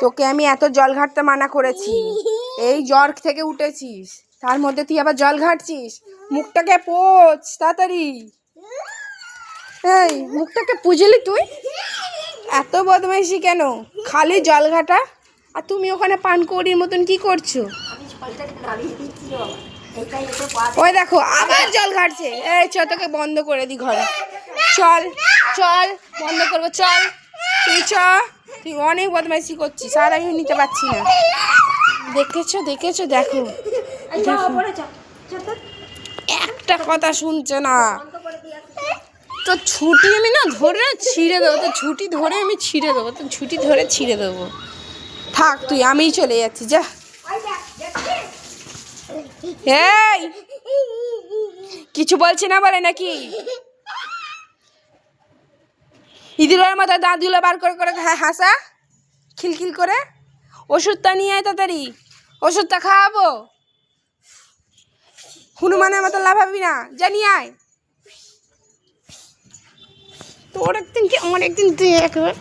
তোকে আমি এত জল ঘাটতে মানা করেছি, এই জ্বর থেকে উঠেছিস, তার মধ্যে তুই আবার জল ঘাটছিস। মুখটাকে পোছ তাড়াতাড়ি। এই মুখটাকে পুজলি তুই, এত বদমাইশি কেন? খালি জল ঘাটা, আর তুমি ওখানে পানকৌড়ির মতন কি করছো? ওই দেখো আবার জল ঘাটছে। এই চ, তোকে বন্ধ করে দি ঘরে। চল চল, বন্ধ করবো, চল তুই চ। তুই অনেক বদমাইশি করছিস, আর আমি নিতে পারছি না। দেখেছো দেখেছো, দেখো একটা কথা শুনছে না। তো ছুটি আমি না ধরে ছিঁড়ে দেবো, তো ছুটি ধরে আমি ছিঁড়ে দেবো, তো ছুটি ধরে ছিঁড়ে দেবো। থাক তুই, আমিই চলে যাচ্ছি, যা। এই কিছু বলছি না বলে নাকি? ইঁদুরের মতো দাঁতগুলো বার করে করে হাসা, খিলখিল করে। ওষুধটা নিয়ে আয় তাড়াতাড়ি, ওষুধটা খাওয়াবো। হনুমানের মতো লাফাবি না, জানি আয়। তোর একদিন কি আমার একদিন তুই একবার